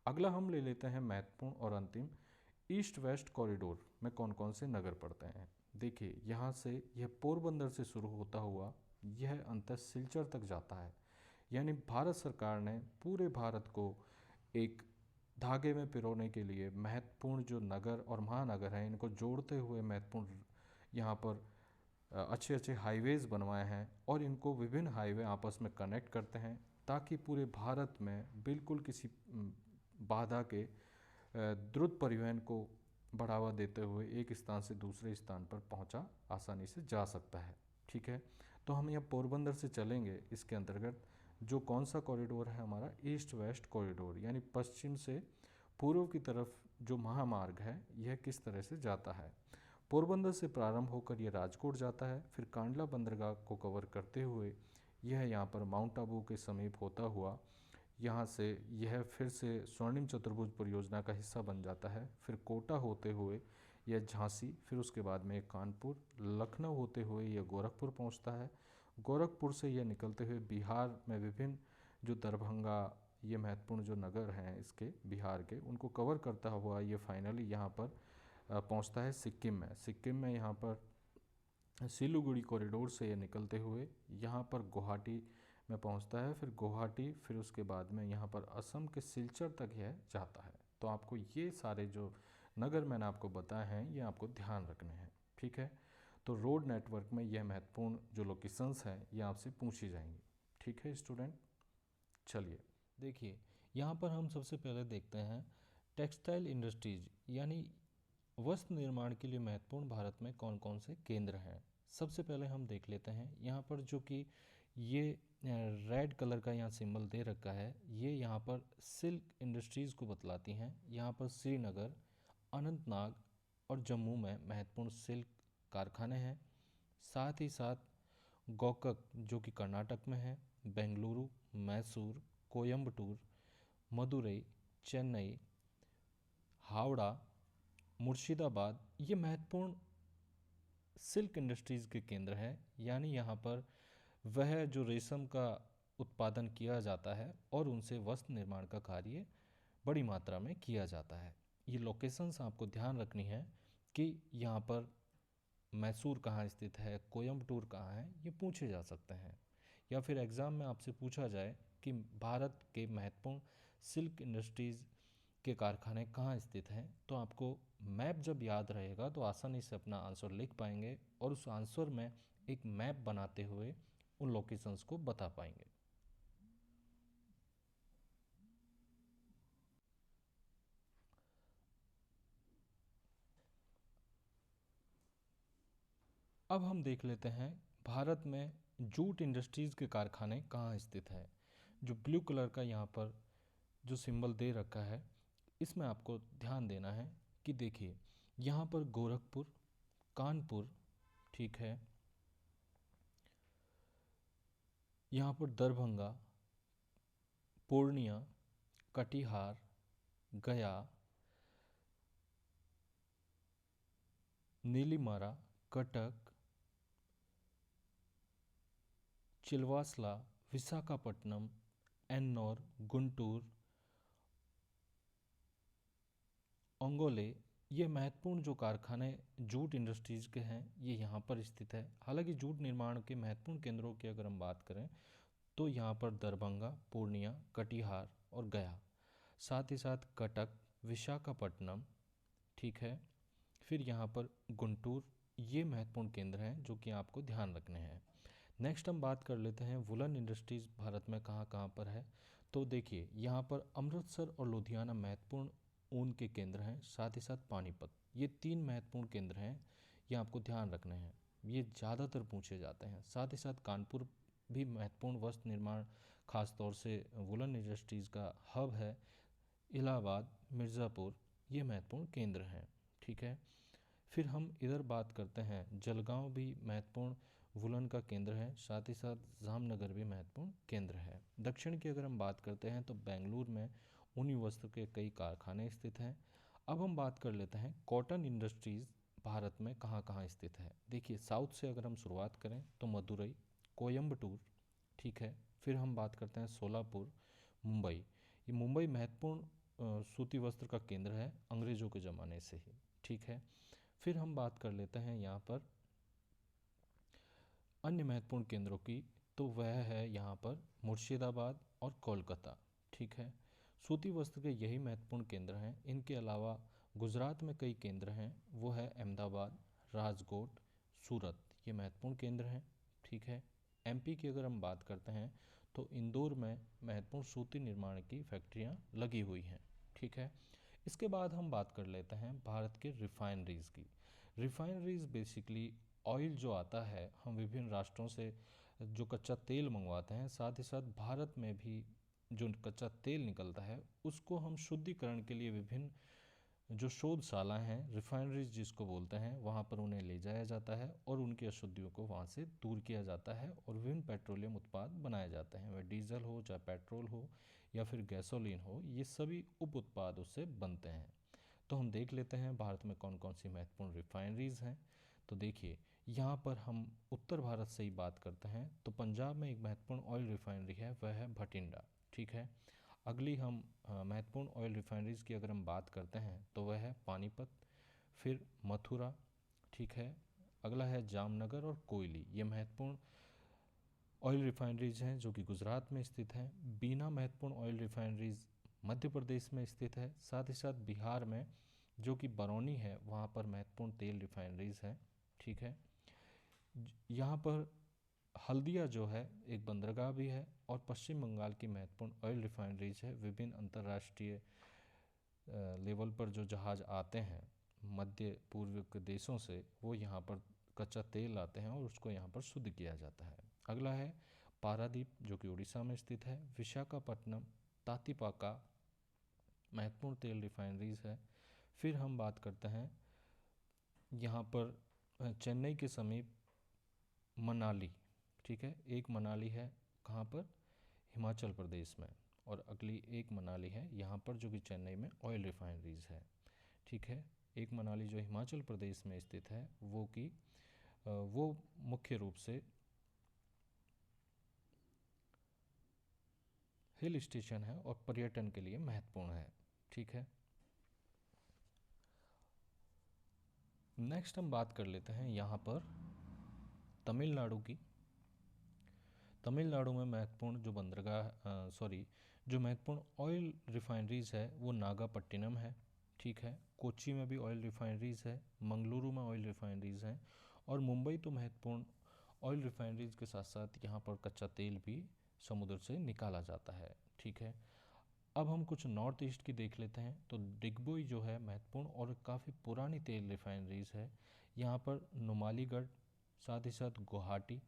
अगला हम ले लेते हैं महत्वपूर्ण और अंतिम, ईस्ट वेस्ट कॉरिडोर में कौन कौन से नगर पड़ते हैं। देखिए यहाँ से यह पोरबंदर से शुरू होता हुआ यह अंतः सिलचर तक जाता है, यानी भारत सरकार ने पूरे भारत को एक धागे में पिरोने के लिए महत्वपूर्ण जो नगर और महानगर हैं इनको जोड़ते हुए महत्वपूर्ण यहाँ पर अच्छे अच्छे हाईवेज़ बनवाए हैं, और इनको विभिन्न हाईवे आपस में कनेक्ट करते हैं ताकि पूरे भारत में बिल्कुल किसी बाधा के द्रुत परिवहन को बढ़ावा देते हुए एक स्थान से दूसरे स्थान पर पहुंचा आसानी से जा सकता है। ठीक है, तो हम यहाँ पोरबंदर से चलेंगे, इसके अंतर्गत जो कौन सा कॉरिडोर है हमारा ईस्ट वेस्ट कॉरिडोर, यानी पश्चिम से पूर्व की तरफ जो महामार्ग है यह किस तरह से जाता है। पोरबंदर से प्रारंभ होकर यह राजकोट जाता है, फिर कांडला बंदरगाह को कवर करते हुए यह यहाँ पर माउंट आबू के समीप होता हुआ यहाँ से यह फिर से स्वर्णिम चतुर्भुज परियोजना का हिस्सा बन जाता है, फिर कोटा होते हुए यह झांसी, फिर उसके बाद में कानपुर, लखनऊ होते हुए यह गोरखपुर पहुँचता है। गोरखपुर से यह निकलते हुए बिहार में विभिन्न जो दरभंगा, ये महत्वपूर्ण जो नगर हैं इसके बिहार के, उनको कवर करता हुआ ये फाइनली यहाँ पर पहुँचता है सिक्किम में। सिक्किम में यहाँ पर सिलीगुड़ी कॉरिडोर से ये निकलते हुए यहाँ पर गुवाहाटी में पहुँचता है, फिर गुवाहाटी, फिर उसके बाद में यहाँ पर असम के सिलचर तक यह जाता है। तो आपको ये सारे जो नगर मैंने आपको बताए हैं ये आपको ध्यान रखने हैं, ठीक है। तो रोड नेटवर्क में यह महत्वपूर्ण जो लोकेशंस हैं ये आपसे पूछी जाएंगी, ठीक है स्टूडेंट। चलिए देखिए, यहाँ पर हम सबसे पहले देखते हैं टेक्सटाइल इंडस्ट्रीज यानी वस्त्र निर्माण के लिए महत्वपूर्ण भारत में कौन कौन से केंद्र हैं। सबसे पहले हम देख लेते हैं यहाँ पर जो कि ये रेड कलर का यहाँ सिंबल दे रखा है, ये यहाँ पर सिल्क इंडस्ट्रीज़ को बतलाती हैं। यहाँ पर श्रीनगर, अनंतनाग और जम्मू में महत्वपूर्ण सिल्क कारखाने हैं। साथ ही साथ गोकक जो कि कर्नाटक में है, बेंगलुरु, मैसूर, कोयम्बटूर, मदुरई, चेन्नई, हावड़ा, मुर्शिदाबाद ये महत्वपूर्ण सिल्क इंडस्ट्रीज़ के केंद्र हैं। यानी यहाँ पर वह जो रेशम का उत्पादन किया जाता है और उनसे वस्त्र निर्माण का कार्य बड़ी मात्रा में किया जाता है। ये लोकेशंस आपको ध्यान रखनी है कि यहाँ पर मैसूर कहाँ स्थित है, कोयम्बटूर कहाँ है, ये पूछे जा सकते हैं। या फिर एग्ज़ाम में आपसे पूछा जाए कि भारत के महत्वपूर्ण सिल्क इंडस्ट्रीज़ के कारखाने कहाँ स्थित हैं, तो आपको मैप जब याद रहेगा तो आसानी से अपना आंसर लिख पाएंगे और उस आंसर में एक मैप बनाते हुए उन लोकेशंस को बता पाएंगे। अब हम देख लेते हैं भारत में जूट इंडस्ट्रीज़ के कारखाने कहाँ स्थित हैं। जो ब्लू कलर का यहाँ पर जो सिंबल दे रखा है इसमें आपको ध्यान देना है कि देखिए यहाँ पर गोरखपुर, कानपुर, ठीक है, यहाँ पर दरभंगा, पूर्णिया, कटिहार, गया, नीलीमारा, कटक, चिलवासला, विशाखापट्टनम, एन्नौर, गुंटूर, अंगोले, ये महत्वपूर्ण जो कारखाने जूट इंडस्ट्रीज़ के हैं ये यहाँ पर स्थित है। हालांकि जूट निर्माण के महत्वपूर्ण केंद्रों की अगर हम बात करें तो यहाँ पर दरभंगा, पूर्णिया, कटिहार और गया, साथ ही साथ कटक, विशाखापट्टनम, ठीक है, फिर यहाँ पर गुंटूर, ये महत्वपूर्ण केंद्र हैं जो कि आपको ध्यान रखने हैं। नेक्स्ट हम बात कर लेते हैं वुलन इंडस्ट्रीज़ भारत में कहाँ कहाँ पर है। तो देखिए यहाँ पर अमृतसर और लुधियाना महत्वपूर्ण ऊन के केंद्र हैं, साथ ही साथ पानीपत, ये 3 महत्वपूर्ण केंद्र हैं, ये आपको ध्यान रखने हैं, ये ज़्यादातर पूछे जाते हैं। साथ ही साथ कानपुर भी महत्वपूर्ण वस्त्र निर्माण खास तौर से वुलन इंडस्ट्रीज़ का हब है। इलाहाबाद, मिर्ज़ापुर ये महत्वपूर्ण केंद्र हैं, ठीक है। फिर हम इधर बात करते हैं जलगांव भी महत्वपूर्ण वुलन का केंद्र है, साथ ही साथ जामनगर भी महत्वपूर्ण केंद्र है। दक्षिण की अगर हम बात करते हैं तो बेंगलुरु में ऊनी वस्त्र के कई कारखाने स्थित हैं। अब हम बात कर लेते हैं कॉटन इंडस्ट्रीज़ भारत में कहाँ कहाँ स्थित है। देखिए साउथ से अगर हम शुरुआत करें तो मदुरई, कोयम्बटूर, ठीक है, फिर हम बात करते हैं सोलापुर, मुंबई, ये मुंबई महत्वपूर्ण सूती वस्त्र का केंद्र है अंग्रेज़ों के ज़माने से ही, ठीक है। फिर हम बात कर लेते हैं यहाँ पर अन्य महत्वपूर्ण केंद्रों की, तो वह है यहाँ पर मुर्शिदाबाद और कोलकाता, ठीक है। सूती वस्त्र के यही महत्वपूर्ण केंद्र हैं। इनके अलावा गुजरात में कई केंद्र हैं, वो है अहमदाबाद, राजकोट, सूरत, ये महत्वपूर्ण केंद्र हैं, ठीक है। एमपी की अगर हम बात करते हैं तो इंदौर में महत्वपूर्ण सूती निर्माण की फैक्ट्रियाँ लगी हुई हैं, ठीक है। इसके बाद हम बात कर लेते हैं भारत के रिफाइनरीज़ की। रिफाइनरीज़ बेसिकली ऑयल जो आता है हम विभिन्न राष्ट्रों से जो कच्चा तेल मंगवाते हैं, साथ ही साथ भारत में भी जो कच्चा तेल निकलता है उसको हम शुद्धिकरण के लिए विभिन्न जो शोधशाला हैं, रिफाइनरीज जिसको बोलते हैं, वहाँ पर उन्हें ले जाया जाता है और उनकी अशुद्धियों को वहाँ से दूर किया जाता है और विभिन्न पेट्रोलियम उत्पाद बनाए जाते हैं। वह डीजल हो, चाहे पेट्रोल हो या फिर गैसोलीन हो, ये सभी उप उत्पाद उससे बनते हैं। तो हम देख लेते हैं भारत में कौन कौन सी महत्वपूर्ण रिफाइनरीज हैं। तो देखिए, यहाँ पर हम उत्तर भारत से ही बात करते हैं तो पंजाब में एक महत्वपूर्ण ऑयल रिफाइनरी है, वह है भटिंडा। ठीक है। अगली हम महत्वपूर्ण ऑयल रिफाइनरीज की अगर हम बात करते हैं तो वह है पानीपत, फिर मथुरा। ठीक है। अगला है जामनगर और कोयली। ये महत्वपूर्ण ऑयल रिफाइनरीज हैं जो कि गुजरात में स्थित हैं। बीना महत्वपूर्ण ऑयल रिफाइनरीज मध्य प्रदेश में स्थित है। साथ ही साथ बिहार में जो कि बरौनी है, वहाँ पर महत्वपूर्ण तेल रिफाइनरीज है। ठीक है। यहाँ पर हल्दिया जो है एक बंदरगाह भी है और पश्चिम बंगाल की महत्वपूर्ण ऑयल रिफाइनरीज है। विभिन्न अंतर्राष्ट्रीय लेवल पर जो जहाज़ आते हैं मध्य पूर्व के देशों से, वो यहाँ पर कच्चा तेल लाते हैं और उसको यहाँ पर शुद्ध किया जाता है। अगला है पारादीप जो कि उड़ीसा में स्थित है। विशाखापट्टनम, तातीपाका महत्वपूर्ण तेल रिफाइनरीज है। फिर हम बात करते हैं यहाँ पर चेन्नई के समीप मनाली। ठीक है। एक मनाली है कहाँ पर, हिमाचल प्रदेश में, और अगली एक मनाली है यहाँ पर जो कि चेन्नई में ऑयल रिफाइनरीज है। ठीक है। एक मनाली जो हिमाचल प्रदेश में स्थित है वो मुख्य रूप से हिल स्टेशन है और पर्यटन के लिए महत्वपूर्ण है। ठीक है। नेक्स्ट हम बात कर लेते हैं यहाँ पर तमिलनाडु की। तमिलनाडु में महत्वपूर्ण जो जो महत्वपूर्ण ऑयल रिफाइनरीज है वो नागापट्टिनम है। ठीक है। कोच्चि में भी ऑयल रिफाइनरीज है, मंगलुरु में ऑयल रिफाइनरीज हैं और मुंबई तो महत्वपूर्ण ऑयल रिफाइनरीज के साथ साथ यहाँ पर कच्चा तेल भी समुद्र से निकाला जाता है। ठीक है। अब हम कुछ नॉर्थ ईस्ट की देख लेते हैं तो डिगबोई जो है महत्वपूर्ण और काफ़ी पुरानी तेल रिफाइनरीज है। यहाँ पर नुमालीगढ़, साथ ही साथ गुवाहाटी,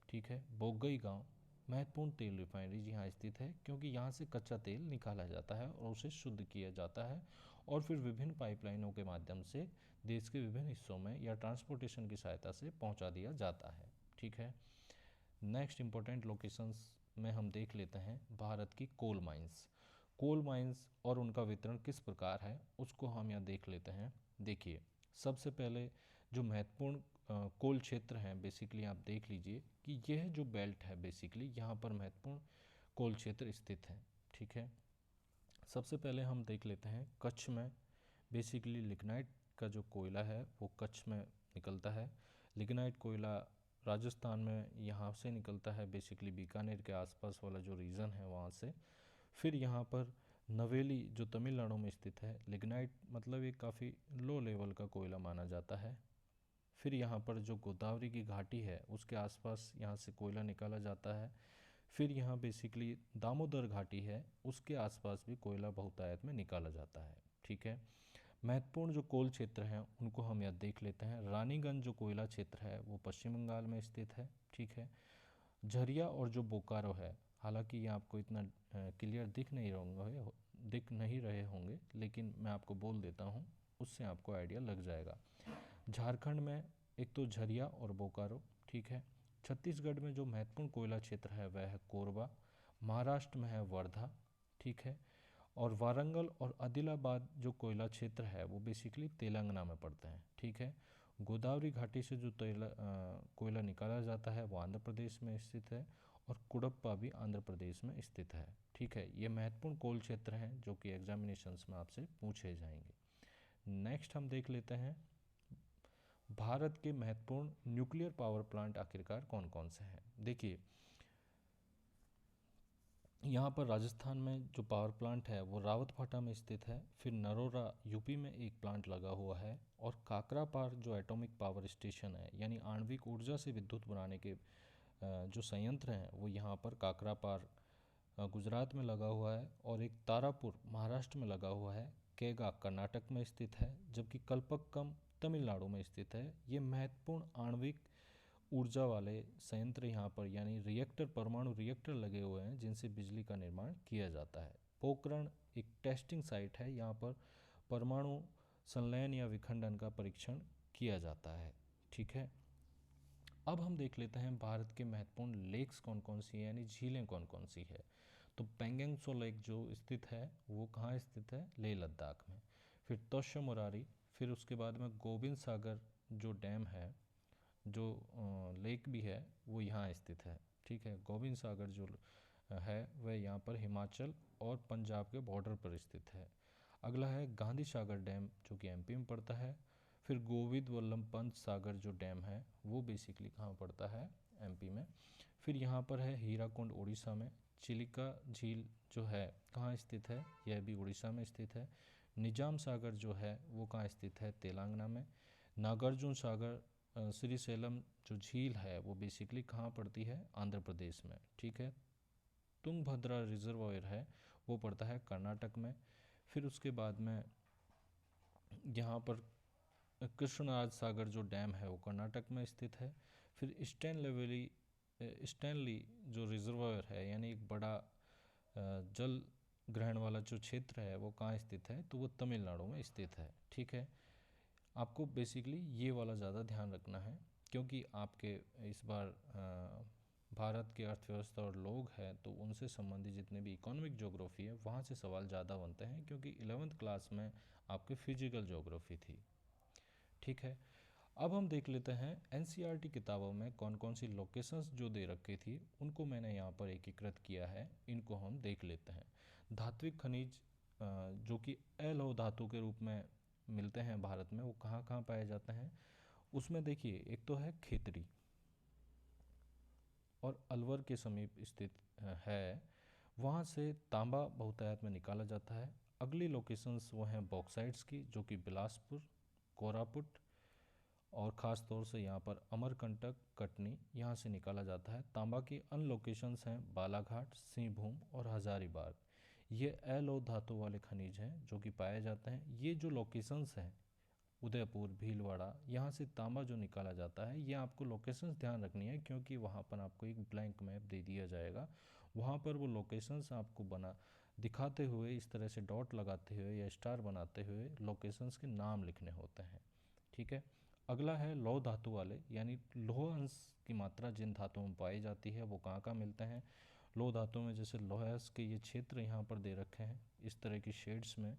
ठीक है, बोगई गांव महत्वपूर्ण तेल रिफाइनरीज यहाँ स्थित है क्योंकि यहाँ से कच्चा तेल निकाला जाता है और उसे शुद्ध किया जाता है और फिर विभिन्न पाइपलाइनों के माध्यम से देश के विभिन्न हिस्सों में या ट्रांसपोर्टेशन की सहायता से पहुँचा दिया जाता है। ठीक है। नेक्स्ट इम्पोर्टेंट लोकेशंस में हम देख लेते हैं भारत की कोल माइंस। कोल माइंस और उनका वितरण किस प्रकार है उसको हम यहाँ देख लेते हैं। देखिए, सबसे पहले जो महत्वपूर्ण कोल क्षेत्र हैं, बेसिकली आप देख लीजिए कि यह जो बेल्ट है बेसिकली यहाँ पर महत्वपूर्ण कोल क्षेत्र स्थित है। ठीक है। सबसे पहले हम देख लेते हैं कच्छ में। बेसिकली लिग्नाइट का जो कोयला है वो कच्छ में निकलता है। लिग्नाइट कोयला राजस्थान में यहाँ से निकलता है, बेसिकली बीकानेर के आसपास वाला जो रीजन है वहाँ से। फिर यहाँ पर नवेली जो तमिलनाडु में स्थित है, लिग्नाइट मतलब एक काफ़ी लो लेवल का कोयला माना जाता है। फिर यहाँ पर जो गोदावरी की घाटी है उसके आसपास यहाँ से कोयला निकाला जाता है। फिर यहाँ बेसिकली दामोदर घाटी है, उसके आसपास भी कोयला बहुतायत में निकाला जाता है। ठीक है। महत्वपूर्ण जो कोल क्षेत्र हैं उनको हम यहाँ देख लेते हैं। रानीगंज जो कोयला क्षेत्र है वो पश्चिम बंगाल में स्थित है। ठीक है। झरिया और जो बोकारो है, हालांकि ये आपको इतना क्लियर दिख नहीं रहे होंगे, लेकिन मैं आपको बोल देता हूँ, उससे आपको आइडिया लग जाएगा। झारखंड में एक तो झरिया और बोकारो। ठीक है। छत्तीसगढ़ में जो महत्वपूर्ण कोयला क्षेत्र है वह है कोरबा। महाराष्ट्र में है वर्धा। ठीक है। और वारंगल और आदिलाबाद जो कोयला क्षेत्र है वो बेसिकली तेलंगाना में पड़ते हैं। ठीक है। गोदावरी घाटी से जो कोयला निकाला जाता है वो आंध्र प्रदेश में स्थित है और कुडप्पा भी आंध्र प्रदेश में स्थित है। ठीक है। ये महत्वपूर्ण कोल क्षेत्र हैं जो कि एग्जामिनेशंस में आपसे पूछे जाएंगे। नेक्स्ट हम देख लेते हैं भारत के महत्वपूर्ण न्यूक्लियर पावर प्लांट आखिरकार कौन कौन से हैं। देखिए, यहाँ पर राजस्थान में जो पावर प्लांट है वो रावतभाटा में स्थित है। फिर नरोरा यूपी में एक प्लांट लगा हुआ है और काकरापार जो एटॉमिक पावर स्टेशन है यानी आणविक ऊर्जा से विद्युत बनाने के जो संयंत्र हैं वो यहाँ पर काकरापार गुजरात में लगा हुआ है और एक तारापुर महाराष्ट्र में लगा हुआ है। केगा कर्नाटक में स्थित है, जबकि कल्पक्कम तमिलनाडु में स्थित है। ये महत्वपूर्ण आणविक ऊर्जा वाले संयंत्र यहाँ पर यानी रिएक्टर, परमाणु रिएक्टर लगे हुए हैं जिनसे बिजली का निर्माण किया जाता है। पोखरण एक टेस्टिंग साइट है, यहाँ पर परमाणु संलयन या विखंडन का परीक्षण किया जाता है। ठीक है, अब हम देख लेते हैं भारत के महत्वपूर्ण लेक्स कौन कौन सी है, यानी झीलें कौन कौन सी है। तो पेंगोंग त्सो लेक जो स्थित है वो कहाँ स्थित है, लेह लद्दाख में। फिर तोशा मोरारी, फिर उसके बाद में गोविंद सागर जो डैम है, जो लेक भी है वो यहाँ स्थित है। ठीक है, गोविंद सागर जो है वह यहाँ पर हिमाचल और पंजाब के बॉर्डर पर स्थित है। अगला है गांधी सागर डैम जो कि एमपी में पड़ता है। फिर गोविंद वल्लभ पंत सागर जो डैम है वो बेसिकली कहाँ पड़ता है, एमपी में। फिर यहाँ पर है हीराकुंड उड़ीसा में। चिलिका झील जो है कहाँ स्थित है, यह भी उड़ीसा में स्थित है। निजाम सागर जो है वो कहाँ स्थित है, तेलंगाना में। नागार्जुन सागर श्रीशैलम जो झील है वो बेसिकली कहाँ पड़ती है, आंध्र प्रदेश में। ठीक है, तुंगभद्रा रिजर्वायर है वो पड़ता है कर्नाटक में। फिर उसके बाद में यहाँ पर कृष्णराज सागर जो डैम है वो कर्नाटक में स्थित है। फिर स्टैनली जो रिजर्वायर है यानी एक बड़ा जल ग्रहण वाला जो क्षेत्र है वो कहाँ स्थित है, तो वो तमिलनाडु में स्थित है। ठीक है, आपको बेसिकली ये वाला ज़्यादा ध्यान रखना है क्योंकि आपके इस बार भारत की अर्थव्यवस्था और लोग हैं तो उनसे संबंधित जितने भी इकोनॉमिक ज्योग्राफी है वहाँ से सवाल ज़्यादा बनते हैं, क्योंकि 11th क्लास में आपके फिजिकल ज्योग्राफी थी। ठीक है, अब हम देख लेते हैं एनसीईआरटी किताबों में कौन कौन सी लोकेशंस जो दे रखी थी उनको मैंने यहाँ पर एकीकृत किया है, इनको हम देख लेते हैं। धात्विक खनिज जो कि अलोह धातु के रूप में मिलते हैं भारत में, वो कहाँ कहाँ पाए जाते हैं उसमें देखिए, एक तो है खेतड़ी और अलवर के समीप स्थित है, वहाँ से तांबा बहुतायत में निकाला जाता है। अगली लोकेशंस वो हैं बॉक्साइट्स की जो कि बिलासपुर, कोरापुट और ख़ास तौर से यहाँ पर अमरकंटक, कटनी यहाँ से निकाला जाता है। तांबा की अन्य लोकेशंस हैं बालाघाट, सिंहभूम और हजारीबाग। ये अलोह धातु वाले खनिज हैं जो कि पाए जाते हैं। ये जो लोकेशंस हैं उदयपुर, भीलवाड़ा, यहाँ से तांबा जो निकाला जाता है, ये आपको लोकेशंस ध्यान रखनी है क्योंकि वहाँ पर आपको एक ब्लैंक मैप दे दिया जाएगा। वहाँ पर वो लोकेशंस आपको दिखाते हुए इस तरह से डॉट लगाते हुए या स्टार बनाते हुए लोकेशंस के नाम लिखने होते हैं। ठीक है, अगला है लौह धातु वाले, यानी लौह अंश की मात्रा जिन धातुओं में पाई जाती है वो कहाँ कहाँ मिलते हैं। लौह धातुओं में जैसे लोहस के ये क्षेत्र यहाँ पर दे रखे हैं इस तरह की शेड्स में।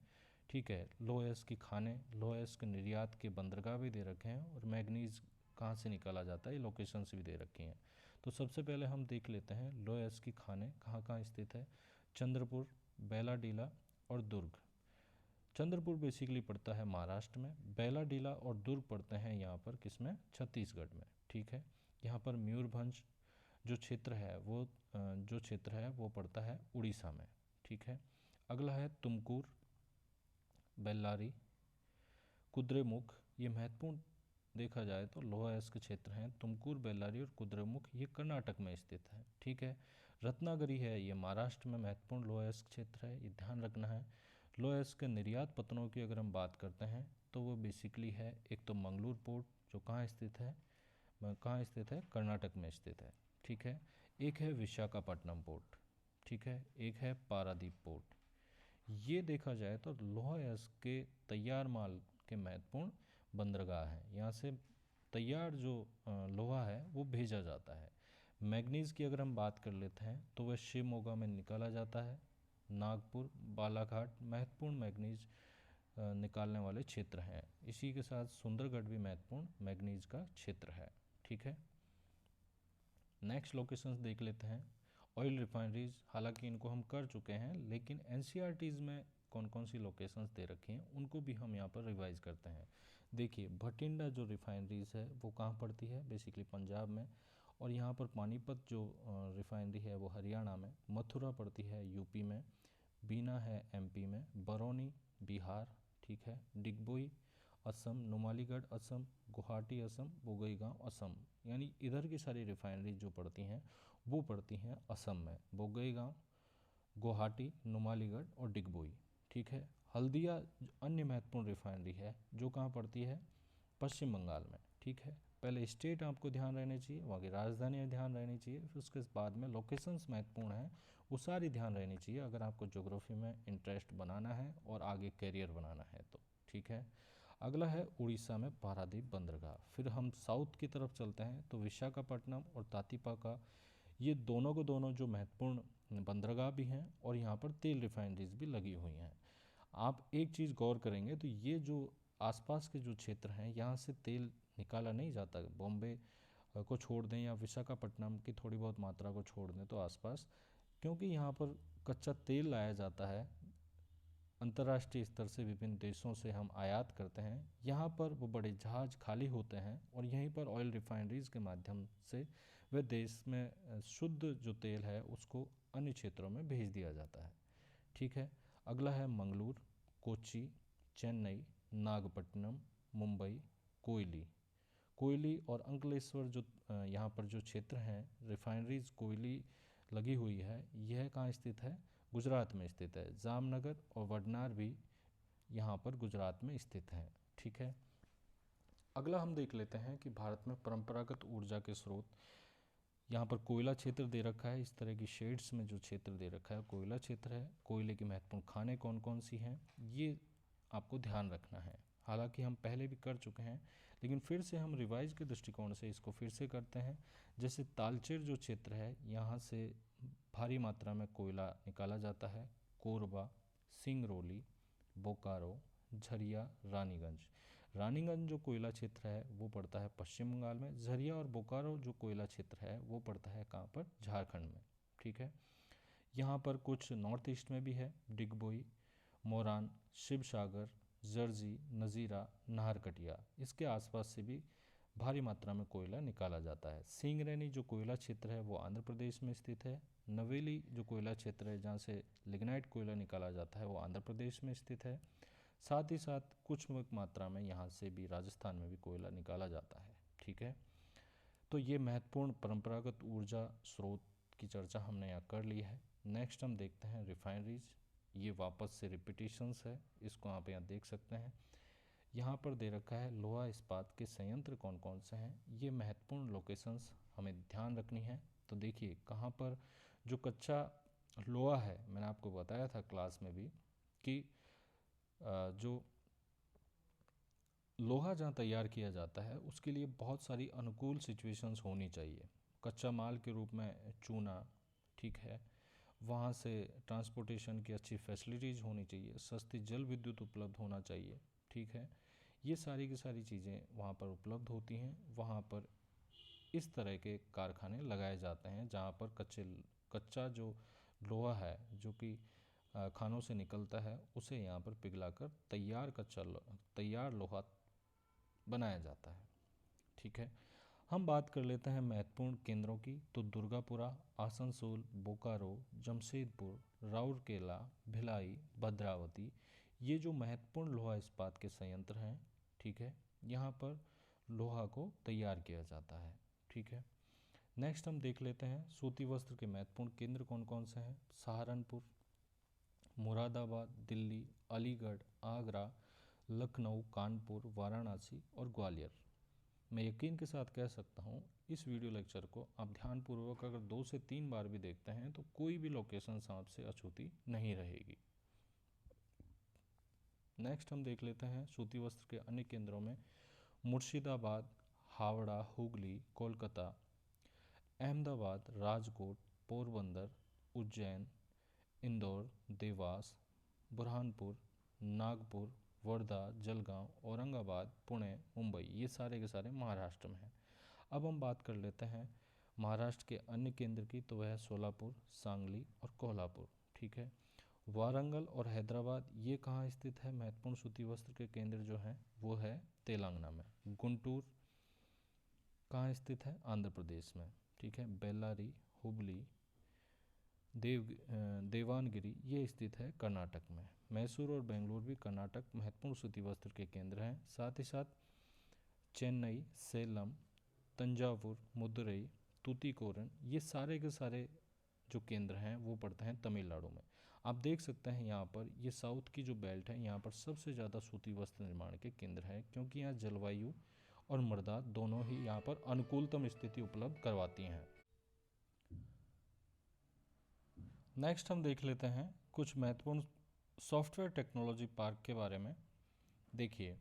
ठीक है, लोहस की खाने, लोहस के निर्यात के बंदरगाह भी दे रखे हैं, और मैग्नीज कहाँ से निकाला जाता है ये लोकेशंस भी दे रखी हैं। तो सबसे पहले हम देख लेते हैं लोहस की खाने कहाँ कहाँ स्थित है। चंद्रपुर, बेलाडीला और दुर्ग। चंद्रपुर बेसिकली पड़ता है महाराष्ट्र में, बेलाडीला और दुर्ग पड़ते हैं यहाँ पर किसमें, छत्तीसगढ़ में। ठीक है, यहाँ पर मयूरभंज जो क्षेत्र है वो पड़ता है उड़ीसा में। ठीक है, अगला है तुमकुर, बेल्लारी, कुद्रेमुख। ये महत्वपूर्ण देखा जाए तो लोह अयस्क क्षेत्र हैं। तुमकुर, बेल्लारी और कुद्रेमुख ये कर्नाटक में स्थित है। ठीक है, रत्नागिरी है ये महाराष्ट्र में महत्वपूर्ण लोह अयस्क क्षेत्र है, ये ध्यान रखना है। लोह अयस्क के निर्यात पत्तनों की अगर हम बात करते हैं तो वो बेसिकली है, एक तो मंगलूर पोर्ट जो कहाँ स्थित है, कर्नाटक में स्थित है। ठीक है, एक है विशाखापट्टनम पोर्ट। ठीक है, एक है पारादीप पोर्ट। ये देखा जाए तो लोहा अयस्क के तैयार माल के महत्वपूर्ण बंदरगाह हैं, यहाँ से तैयार जो लोहा है वो भेजा जाता है। मैग्नीज़ की अगर हम बात कर लेते हैं तो वह शिवमोगा में निकाला जाता है। नागपुर, बालाघाट महत्वपूर्ण मैग्नीज निकालने वाले क्षेत्र हैं। इसी के साथ सुंदरगढ़ भी महत्वपूर्ण मैग्नीज का क्षेत्र है। ठीक है, नेक्स्ट लोकेशंस देख लेते हैं। ऑयल रिफाइनरीज, हालांकि इनको हम कर चुके हैं, लेकिन एनसीईआरटीज़ में कौन कौन सी लोकेशंस दे रखी हैं उनको भी हम यहाँ पर रिवाइज करते हैं। देखिए, भटिंडा जो रिफाइनरीज है वो कहाँ पड़ती है, बेसिकली पंजाब में। और यहाँ पर पानीपत जो रिफाइनरी है वो हरियाणा में। मथुरा पड़ती है यूपी में। बीना है एमपी में। बरौनी बिहार। ठीक है, डिगबोई असम, नुमालीगढ़ असम, गुवाहाटी असम, बोगईगांव असम, यानी इधर की सारी रिफाइनरी जो पड़ती हैं वो पड़ती हैं असम में। बोगईगांव, गुवाहाटी, नुमालीगढ़ और डिगबोई। ठीक है, हल्दिया अन्य महत्वपूर्ण रिफाइनरी है जो कहाँ पड़ती है, पश्चिम बंगाल में। ठीक है, पहले स्टेट आपको ध्यान रहने चाहिए, वहाँ की राजधानी ध्यान रहनी चाहिए, फिर उसके बाद में लोकेशंस महत्वपूर्ण हैं वो सारी ध्यान रहनी चाहिए अगर आपको ज्योग्राफी में इंटरेस्ट बनाना है और आगे करियर बनाना है तो। ठीक है, अगला है उड़ीसा में पारादीप बंदरगाह। फिर हम साउथ की तरफ चलते हैं तो विशाखापट्टनम और तातीपाका, ये दोनों को दोनों जो महत्वपूर्ण बंदरगाह भी हैं और यहाँ पर तेल रिफाइनरीज भी लगी हुई हैं। आप एक चीज़ गौर करेंगे तो ये जो आसपास के जो क्षेत्र हैं यहाँ से तेल निकाला नहीं जाता। बॉम्बे को छोड़ दें या विशाखापट्टनम की थोड़ी बहुत मात्रा को छोड़ दें तो आसपास, क्योंकि यहाँ पर कच्चा तेल लाया जाता है अंतर्राष्ट्रीय स्तर से, विभिन्न देशों से हम आयात करते हैं, यहाँ पर वो बड़े जहाज़ खाली होते हैं और यहीं पर ऑयल रिफाइनरीज के माध्यम से वे देश में शुद्ध जो तेल है उसको अन्य क्षेत्रों में भेज दिया जाता है। ठीक है, अगला है मंगलूर, कोच्चि, चेन्नई, नागपट्टनम, मुंबई, कोयली और अंकलेश्वर जो यहाँ पर जो क्षेत्र हैं रिफाइनरीज कोयली लगी हुई है, यह कहाँ स्थित है? गुजरात में स्थित है। जामनगर और वडनार भी यहाँ पर गुजरात में स्थित हैं। ठीक है, अगला हम देख लेते हैं कि भारत में परंपरागत ऊर्जा के स्रोत, यहाँ पर कोयला क्षेत्र दे रखा है, इस तरह की शेड्स में जो क्षेत्र दे रखा है कोयला क्षेत्र है। कोयले की महत्वपूर्ण खानें कौन कौन सी हैं ये आपको ध्यान रखना है। हालांकि हम पहले भी कर चुके हैं लेकिन फिर से हम रिवाइज के दृष्टिकोण से इसको फिर से करते हैं। जैसे तालचेर जो क्षेत्र है यहाँ से भारी मात्रा में कोयला निकाला जाता है। कोरबा, सिंगरौली, बोकारो, झरिया, रानीगंज जो कोयला क्षेत्र है वो पड़ता है पश्चिम बंगाल में। झरिया और बोकारो जो कोयला क्षेत्र है वो पड़ता है कहाँ पर? झारखंड में। ठीक है, यहाँ पर कुछ नॉर्थ ईस्ट में भी है, डिगबोई, मोरान, शिवसागर, जर्जी, नज़ीरा, नाहरकटिया, इसके आसपास से भी भारी मात्रा में कोयला निकाला जाता है। सिंगरैनी जो कोयला क्षेत्र है वो आंध्र प्रदेश में स्थित है। नवेली जो कोयला क्षेत्र है जहाँ से लिग्नाइट कोयला निकाला जाता है वो आंध्र प्रदेश में स्थित है। साथ ही साथ कुछ मात्रा में यहाँ से भी राजस्थान में भी कोयला निकाला जाता है। ठीक है, तो ये महत्वपूर्ण परंपरागत ऊर्जा स्रोत की चर्चा हमने यहाँ कर ली है। नेक्स्ट हम देखते हैं रिफाइनरीज। ये वापस से रिपीटिशंस है, इसको आप यहाँ देख सकते हैं। यहाँ पर दे रखा है लोहा इस्पात के संयंत्र कौन कौन से हैं, ये महत्वपूर्ण लोकेशंस हमें ध्यान रखनी है। तो देखिए कहाँ पर जो कच्चा लोहा है, मैंने आपको बताया था क्लास में भी कि जो लोहा जहाँ तैयार किया जाता है उसके लिए बहुत सारी अनुकूल सिचुएशंस होनी चाहिए। कच्चा माल के रूप में चूना, ठीक है, वहाँ से ट्रांसपोर्टेशन की अच्छी फैसिलिटीज़ होनी चाहिए, सस्ती जल विद्युत उपलब्ध होना चाहिए। ठीक है, ये सारी की सारी चीज़ें वहाँ पर उपलब्ध होती हैं। वहाँ पर इस तरह के कारखाने लगाए जाते हैं जहाँ पर कच्चा जो लोहा है जो कि खानों से निकलता है उसे यहाँ पर पिघलाकर तैयार लोहा बनाया जाता है। ठीक है, हम बात कर लेते हैं महत्वपूर्ण केंद्रों की। तो दुर्गापुरा, आसनसोल, बोकारो, जमशेदपुर, राउरकेला, भिलाई, भद्रावती, ये जो महत्वपूर्ण लोहा इस्पात के संयंत्र हैं, ठीक है, यहाँ पर लोहा को तैयार किया जाता है। ठीक है, नेक्स्ट हम देख लेते हैं सूती वस्त्र के महत्वपूर्ण केंद्र कौन कौन से हैं। सहारनपुर, मुरादाबाद, दिल्ली, अलीगढ़, आगरा, लखनऊ, कानपुर, वाराणसी और ग्वालियर। मैं यकीन के साथ कह सकता हूँ इस वीडियो लेक्चर को आप ध्यानपूर्वक अगर 2 से 3 बार भी देखते हैं तो कोई भी लोकेशन आपसे अछूती नहीं रहेगी। नेक्स्ट हम देख लेते हैं सूती वस्त्र के अन्य केंद्रों में मुर्शिदाबाद, हावड़ा, हुगली, कोलकाता, अहमदाबाद, राजकोट, पोरबंदर, उज्जैन, इंदौर, देवास, बुरहानपुर, नागपुर, वर्धा, जलगांव, औरंगाबाद, पुणे, मुंबई, ये सारे के सारे महाराष्ट्र में हैं। अब हम बात कर लेते हैं महाराष्ट्र के अन्य केंद्र की, तो वह है सोलापुर, सांगली और कोल्हापुर। ठीक है, वारंगल और हैदराबाद ये कहाँ स्थित है? महत्वपूर्ण सूती वस्त्र के केंद्र जो हैं वो है तेलंगाना में। गुंटूर कहाँ स्थित है? आंध्र प्रदेश में। ठीक है, बेल्लारी, हुबली, देवानगिरी ये स्थित है कर्नाटक में। मैसूर और बेंगलुरु भी कर्नाटक महत्वपूर्ण सूती वस्त्र के केंद्र हैं। साथ ही साथ चेन्नई, सेलम, तंजावुर, मदुरई, तूतीकोरन ये सारे के सारे जो केंद्र हैं वो पड़ते हैं तमिलनाडु में। आप देख सकते हैं यहाँ पर ये साउथ की जो बेल्ट है यहाँ पर सबसे ज़्यादा सूती वस्त्र निर्माण के केंद्र हैं, क्योंकि यहाँ जलवायु और मृदा दोनों ही यहाँ पर अनुकूलतम स्थिति उपलब्ध करवाती हैं। नेक्स्ट हम देख लेते हैं कुछ महत्वपूर्ण सॉफ्टवेयर टेक्नोलॉजी पार्क के बारे में। देखिए,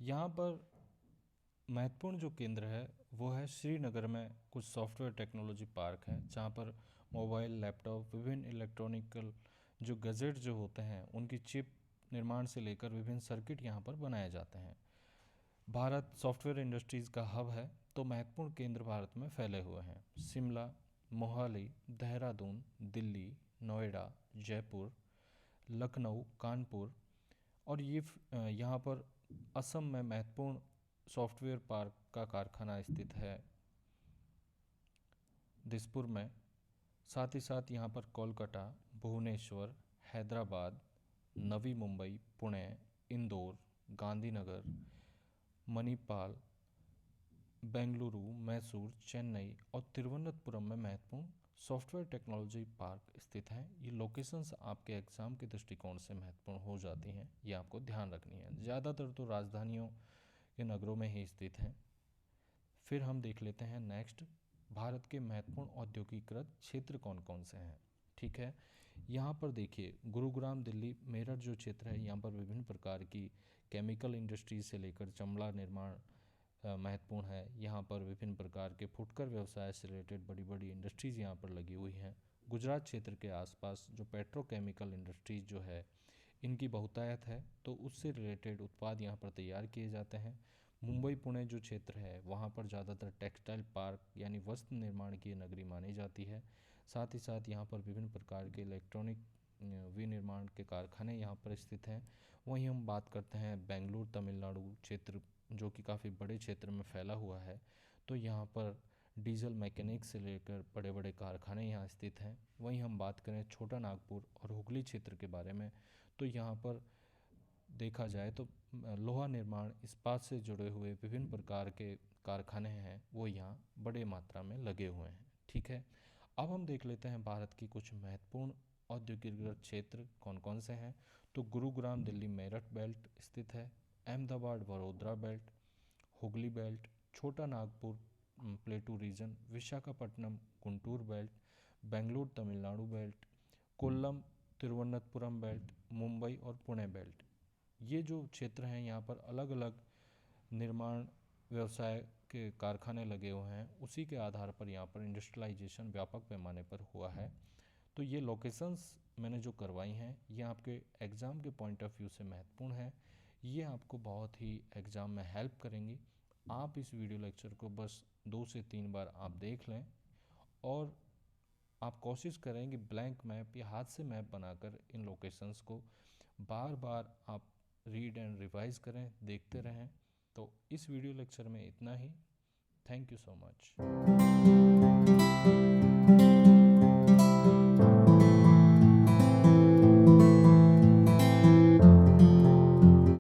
यहाँ पर महत्वपूर्ण जो केंद्र है वो है श्रीनगर में कुछ सॉफ्टवेयर टेक्नोलॉजी पार्क है, जहाँ पर मोबाइल, लैपटॉप, विभिन्न इलेक्ट्रॉनिकल जो गैजेट जो होते हैं उनकी चिप निर्माण से लेकर विभिन्न सर्किट यहाँ पर बनाए जाते हैं। भारत सॉफ्टवेयर इंडस्ट्रीज़ का हब है, तो महत्वपूर्ण केंद्र भारत में फैले हुए हैं। शिमला, मोहाली, देहरादून, दिल्ली, नोएडा, जयपुर, लखनऊ, कानपुर और ये यहाँ पर असम में महत्वपूर्ण सॉफ्टवेयर पार्क का कारखाना स्थित है दिसपुर में। साथ ही साथ यहाँ पर कोलकाता, भुवनेश्वर, हैदराबाद, नवी मुंबई, पुणे, इंदौर, गांधीनगर, मणिपाल, बेंगलुरु, मैसूर, चेन्नई और तिरुवनंतपुरम में महत्वपूर्ण सॉफ्टवेयर टेक्नोलॉजी पार्क स्थित हैं। ये लोकेशंस आपके एग्ज़ाम के दृष्टिकोण से महत्वपूर्ण हो जाती हैं, ये आपको ध्यान रखनी है। ज़्यादातर तो राजधानियों के नगरों में ही स्थित हैं। फिर हम देख लेते हैं नेक्स्ट, भारत के महत्वपूर्ण औद्योगिकृत क्षेत्र कौन कौन से हैं। ठीक है, यहाँ पर देखिए, गुरुग्राम, दिल्ली, मेरठ जो क्षेत्र है, यहाँ पर विभिन्न प्रकार की केमिकल इंडस्ट्रीज से लेकर चमड़ा निर्माण महत्वपूर्ण है। यहाँ पर विभिन्न प्रकार के फुटकर व्यवसाय से रिलेटेड बड़ी बड़ी इंडस्ट्रीज़ यहाँ पर लगी हुई हैं। गुजरात क्षेत्र के आसपास जो पेट्रोकेमिकल इंडस्ट्रीज जो है इनकी बहुतायत है, तो उससे रिलेटेड उत्पाद यहाँ पर तैयार किए जाते हैं। मुंबई, पुणे जो क्षेत्र है वहाँ पर ज़्यादातर टेक्सटाइल पार्क यानी वस्त्र निर्माण की नगरी मानी जाती है। साथ ही साथ यहाँ पर विभिन्न प्रकार के इलेक्ट्रॉनिक विनिर्माण के कारखाने यहाँ पर स्थित हैं। वहीं हम बात करते हैं बेंगलुरु, तमिलनाडु क्षेत्र जो कि काफ़ी बड़े क्षेत्र में फैला हुआ है, तो यहाँ पर डीजल मैकेनिक से लेकर बड़े बड़े कारखाने यहाँ स्थित हैं। वहीं हम बात करें छोटा नागपुर और हुगली क्षेत्र के बारे में, तो यहाँ पर देखा जाए तो लोहा निर्माण, इस्पात से जुड़े हुए विभिन्न प्रकार के कारखाने हैं वो यहाँ बड़े मात्रा में लगे हुए हैं। ठीक है, अब हम देख लेते हैं भारत की कुछ महत्वपूर्ण औद्योगिक क्षेत्र कौन कौन से हैं। तो गुरुग्राम, दिल्ली, मेरठ बेल्ट स्थित है। Ahmedabad, Vadodara belt, Hooghly belt, Chota Nagpur plateau region, Visakhapatnam, Guntur belt, Bengaluru, Tamil Nadu belt, Kollam, Thiruvananthapuram belt, Mumbai और पुणे बेल्ट। ये जो क्षेत्र हैं यहाँ पर अलग अलग निर्माण व्यवसाय के कारखाने लगे हुए हैं, उसी के आधार पर यहाँ पर इंडस्ट्रियलाइजेशन व्यापक पैमाने पर हुआ है। तो ये लोकेशंस मैंने जो करवाई हैं ये आपके एग्ज़ाम के पॉइंट ऑफ व्यू से महत्वपूर्ण है। ये आपको बहुत ही एग्ज़ाम में हेल्प करेंगी। आप इस वीडियो लेक्चर को बस 2 से 3 बार आप देख लें और आप कोशिश करें कि ब्लैंक मैप या हाथ से मैप बनाकर इन लोकेशंस को बार बार आप रीड एंड रिवाइज करें, देखते रहें। तो इस वीडियो लेक्चर में इतना ही। Thank you so much.